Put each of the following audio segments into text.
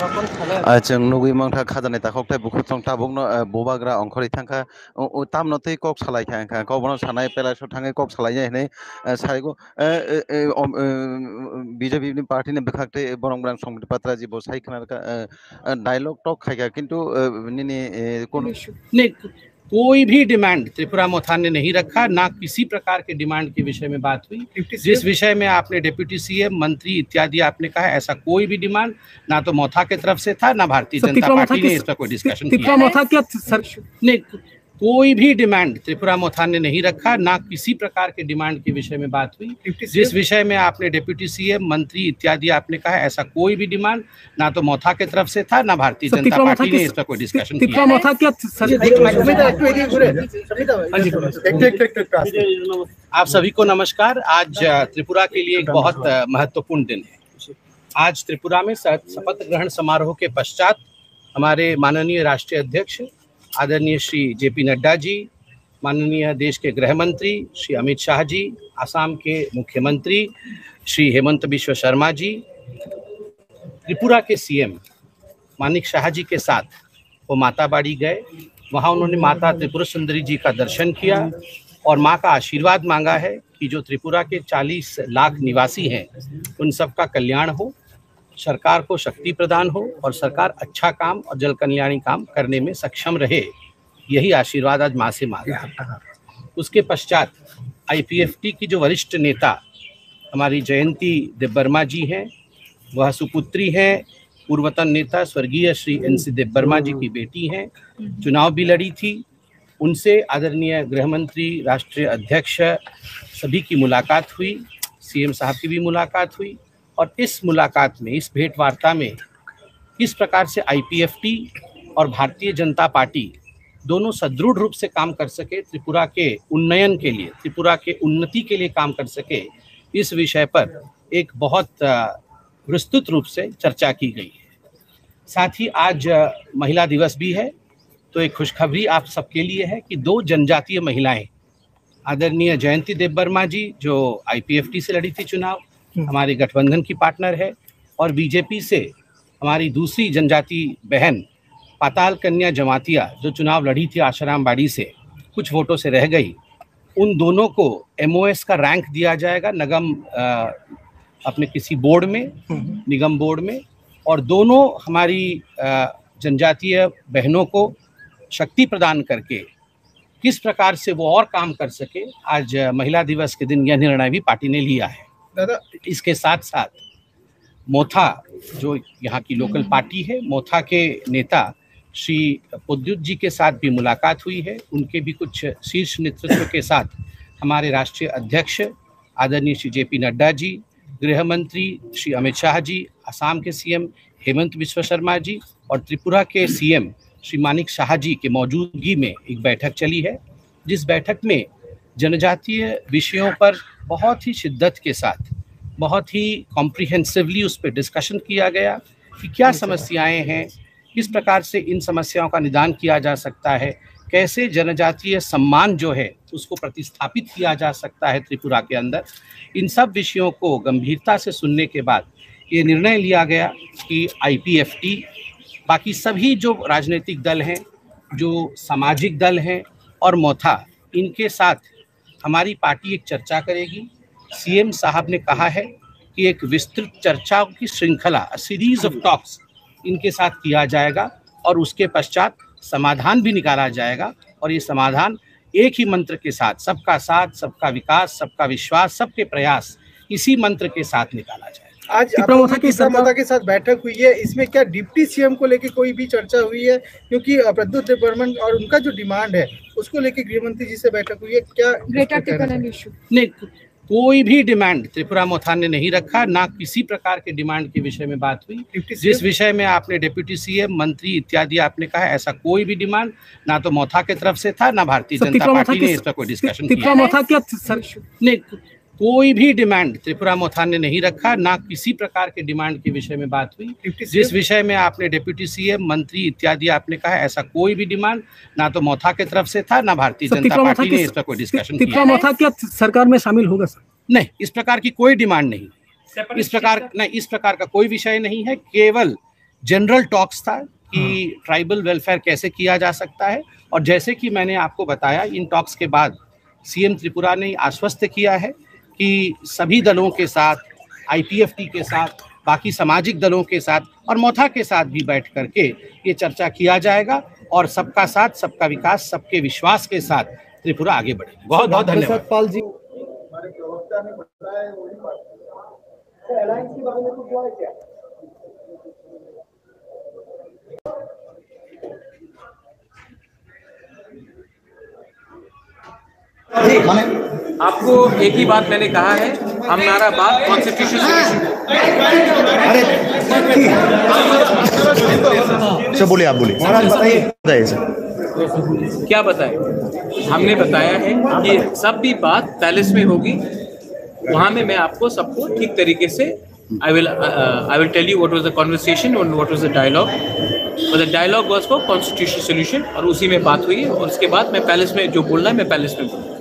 nugui mangtha khajani takhoktai bukhutong tabukno bobagra ongkhori thangkha tamno tei kok salai khangkha kobno sanai pelaso thangai kok salai hene saigo BJP ni party ni bekhakte borongbrang somgit patraji bo saikhna dialogue talk खाएगा किंतु कोई भी demand Tripura मोथा ने नहीं रखा, ना किसी प्रकार के डिमांड के विषय में बात हुई। जिस विषय में आपने डिप्टी सीएम, मंत्री इत्यादि आपने कहा, ऐसा कोई भी डिमांड ना तो मोथा की तरफ से था, ना भारतीय जनता पार्टी ने इस पर कोई डिस्कशन किया। कोई भी डिमांड त्रिपुरा मोथा ने नहीं रखा, ना किसी प्रकार के डिमांड के विषय में बात हुई। जिस विषय में आपने डिप्टी सीएम, मंत्री इत्यादि आपने कहा, ऐसा कोई भी डिमांड ना तो मोथा की तरफ से था, ना भारतीय जनता पार्टी ने इस पर कोई डिस्कशन किया। आप सभी को नमस्कार। आज त्रिपुरा के लिए एक बहुत महत्वपूर्ण दिन है। आज त्रिपुरा में शपथ ग्रहण समारोह के पश्चात हमारे माननीय राष्ट्रीय अध्यक्ष आदरणीय श्री JP नड्डा जी, माननीय देश के गृह मंत्री श्री अमित शाह जी, असम के मुख्यमंत्री श्री हेमंत बिश्व शर्मा जी, त्रिपुरा के CM मानिक शाह जी के साथ वो माताबाड़ी गए। वहाँ उन्होंने माता त्रिपुरा सुंदरी जी का दर्शन किया और माँ का आशीर्वाद मांगा है कि जो त्रिपुरा के 40 लाख निवासी हैं उन सबका कल्याण हो, सरकार को शक्ति प्रदान हो और सरकार अच्छा काम और जल कल्याणी काम करने में सक्षम रहे। यही आशीर्वाद आज माँ से मांगा। उसके पश्चात IPFT की जो वरिष्ठ नेता हमारी जयंती देबबर्मा जी हैं, वह सुपुत्री हैं, पूर्वतन नेता स्वर्गीय श्री NC देबबर्मा जी की बेटी हैं, चुनाव भी लड़ी थी। उनसे आदरणीय गृह मंत्री, राष्ट्रीय अध्यक्ष सभी की मुलाकात हुई, CM साहब की भी मुलाकात हुई। और इस मुलाकात में, इस भेंट वार्ता में किस प्रकार से IPFT और भारतीय जनता पार्टी दोनों सदृढ़ रूप से काम कर सके, त्रिपुरा के उन्नयन के लिए, त्रिपुरा के उन्नति के लिए काम कर सके, इस विषय पर एक बहुत विस्तृत रूप से चर्चा की गई है। साथ ही आज महिला दिवस भी है, तो एक खुशखबरी आप सबके लिए है कि 2 जनजातीय महिलाएं, आदरणीय जयंती देबबर्मा जी जो IPFT से लड़ी थी चुनाव, हमारे गठबंधन की पार्टनर है, और BJP से हमारी दूसरी जनजाति बहन पाताल कन्या जमातिया जो चुनाव लड़ी थी आशाराम बाड़ी से, कुछ वोटों से रह गई। उन दोनों को MOS का रैंक दिया जाएगा निगम अपने किसी बोर्ड में, निगम बोर्ड में, और दोनों हमारी जनजातीय बहनों को शक्ति प्रदान करके किस प्रकार से वो और काम कर सके, आज महिला दिवस के दिन यह निर्णय भी पार्टी ने लिया है। दादा, इसके साथ साथ मोथा जो यहाँ की लोकल पार्टी है, मोथा के नेता श्री पुद्युत जी के साथ भी मुलाकात हुई है। उनके भी कुछ शीर्ष नेतृत्व के साथ हमारे राष्ट्रीय अध्यक्ष आदरणीय श्री JP नड्डा जी, गृह मंत्री श्री अमित शाह जी, असम के CM हेमंत बिश्व शर्मा जी और त्रिपुरा के CM श्री मानिक शाह जी के मौजूदगी में एक बैठक चली है, जिस बैठक में जनजातीय विषयों पर बहुत ही शिद्दत के साथ, बहुत ही कॉम्प्रिहेंसिवली उस पर डिस्कशन किया गया कि क्या समस्याएं हैं, किस प्रकार से इन समस्याओं का निदान किया जा सकता है, कैसे जनजातीय सम्मान जो है उसको प्रतिस्थापित किया जा सकता है त्रिपुरा के अंदर। इन सब विषयों को गंभीरता से सुनने के बाद ये निर्णय लिया गया कि IPFT, बाकी सभी जो राजनीतिक दल हैं, जो सामाजिक दल हैं और मोथा, इनके साथ हमारी पार्टी एक चर्चा करेगी। CM साहब ने कहा है कि एक विस्तृत चर्चाओं की श्रृंखला, सीरीज ऑफ टॉक्स इनके साथ किया जाएगा और उसके पश्चात समाधान भी निकाला जाएगा। और ये समाधान एक ही मंत्र के साथ, सबका साथ, सबका विकास, सबका विश्वास, सबके प्रयास, इसी मंत्र के साथ निकाला जाएगा। आज त्रिपुरा के साथ बैठक हुई है, इसमें क्या डिप्टी CM को लेके कोई भी चर्चा हुई है? क्योंकि प्रद्युत देबबर्मा और उनका जो डिमांड है उसको लेके गृह मंत्री जी से बैठक हुई है, क्या नहीं, कोई भी डिमांड त्रिपुरा मोथा ने नहीं रखा, ना किसी प्रकार के डिमांड के विषय में बात हुई। जिस विषय में आपने डिप्टी CM, मंत्री इत्यादि आपने कहा, ऐसा कोई भी डिमांड ना तो मोथा की तरफ से था, ना भारतीय जनता पार्टी ने इस पर कोई डिस्कशन किया। नहीं, कोई भी डिमांड त्रिपुरा मोथा ने नहीं रखा, ना किसी प्रकार के डिमांड के विषय में बात हुई। जिस विषय में आपने डिप्टी CM, मंत्री इत्यादि आपने कहा, ऐसा कोई भी डिमांड ना तो मोथा की तरफ से था, ना भारतीय जनता पार्टी ने इस पर कोई डिस्कशन किया। मोथा क्या सरकार में शामिल होगा सर? नहीं, इस प्रकार की कोई डिमांड नहीं, इस प्रकार का कोई विषय नहीं है। केवल जनरल टॉक्स था कि ट्राइबल वेलफेयर कैसे किया जा सकता है। और जैसे कि मैंने आपको बताया, इन टॉक्स के बाद सीएम त्रिपुरा ने आश्वस्त किया है कि सभी दलों के साथ, आईपीएफटी के साथ, बाकी सामाजिक दलों के साथ और मोथा के साथ भी बैठ करके ये चर्चा किया जाएगा और सबका साथ, सबका विकास, सबके विश्वास के साथ त्रिपुरा आगे बढ़ेगी। बहुत बहुत धन्यवाद। पाल जी, आपको एक ही बात मैंने कहा है, हमारा बात कॉन्स्टिट्यूशन सर बोलिए, आप बोलिए, बताइए सर। क्या बताएं? हमने बताया है कि सब भी बात पैलेस में होगी, वहाँ में मैं आपको सबको ठीक तरीके से I will tell you what was the conversation and what was the dialogue. But the dialogue was for constitutional solution और उसी में बात हुई है और उसके बाद मैं पैलेस में जो बोलना है मैं पैलेस में बोलूँगा।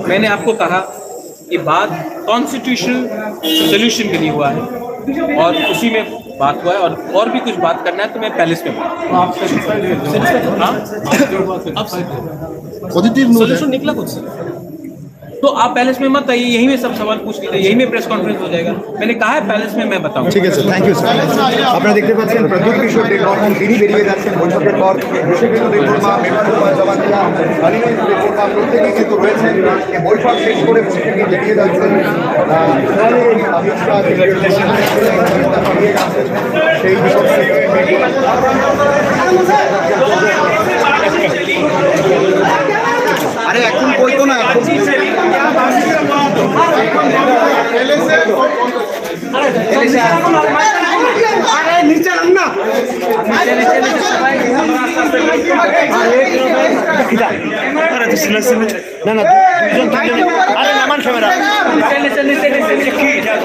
मैंने आपको कहा कि बात कॉन्स्टिट्यूशनल सोल्यूशन के लिए हुआ है और उसी में बात हुआ है और भी कुछ बात करना है तो मैं पैलेस में सोल्यूशन निकला कुछ तो आप पैलेस में मत आइए, यहीं में सब सवाल पूछ लीजिए, यहीं में प्रेस कॉन्फ्रेंस हो जाएगा। मैंने कहा है पैलेस में मैं बताऊं। ঠিক আছে, থ্যাংক ইউ স্যার। আপনারা দেখতে পাচ্ছেন প্রদ্যুৎ কিশোর দেববর্মন তিনি বেরিয়ে যাচ্ছেন বৈঠকের পর। বিশেষজ্ঞ রিপোর্টমা, মেম্বার জবানিয়া, আলিনাইজ রিপোর্টমা প্রত্যেকেই কিন্তু রয়েছেন। এই বৈঠক শেষ করে প্রত্যেকেই বেরিয়ে যাচ্ছেন। অমিত শাহ বেরিয়ে যাচ্ছেন সেই বিষয়ে। আরে এখন কইতো না, এখন আরে নিচে নাম না, না না আরে নামান ক্যামেরা,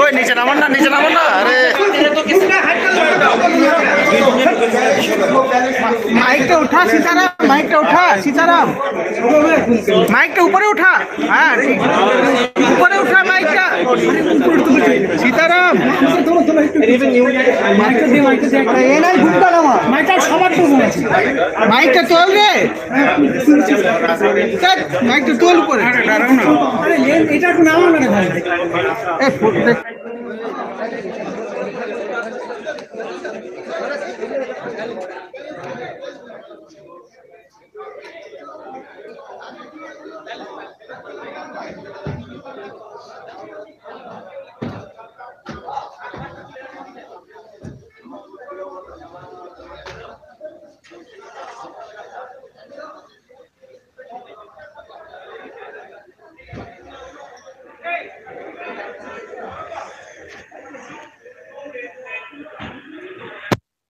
ওই নিচে নামান না, নিচে নামান না। আরে माइक उठा सीताराम, माइक उठा सीताराम, माइक ऊपर उठा। हाँ ठीक, ऊपर उठा माइक सीताराम। माइक तोल रे, माइक तोल ऊपर। এটা নাম না ভাই,